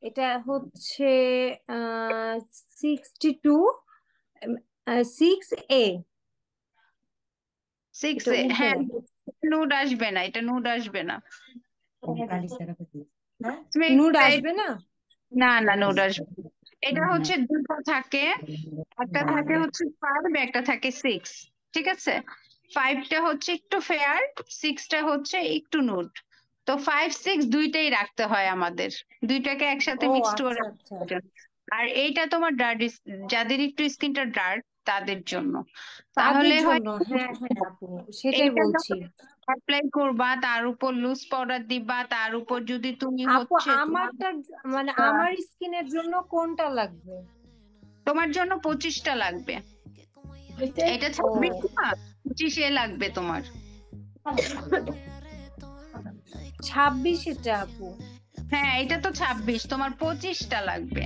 এটা হচ্ছে 62, 6A। 6 এটা এ, উঠে। হ্যাঁ। নুড আসবে না, এটা নুড আসবে না। তুমি নুড আসবে না। না না, নুড আসবে না। এটা হচ্ছে দুটো থাকে, একটা থাকে হচ্ছে 5, একটা থাকে 6। ঠিক আছে, 5টা হচ্ছে একটু ফেয়ার, 6টা হচ্ছে একটু নুড। তো 5 6 দুইটাই রাখতে হয় আমাদের, দুইটাকে একসাথে ও মিক্সড করে আচ্ছা রাখতে আচ্ছা। হয়। আর এইটা তোমার ডার্ক, যাদের একটু স্কিনটা ডার্ক তাদের জন্য। তাদের তাহলে হয় জন্য, হ্যাঁ হ্যাঁ আপু, সেটাই এইটা বলছি। যখন অ্যাপ্লাই করবা, তার উপর লুজ পাউডার দিবা, তার উপর যদি তুমি আপু হচ্ছে তোমার আমারটা, মানে আমার স্কিনের জন্য কোনটা লাগবে? তোমার জন্য 25টা লাগবে। এটা ও 26 না, 25 লাগবে তোমার। 26 এটা আপু। হ্যাঁ, এটা তো 26, তোমার 25টা লাগবে।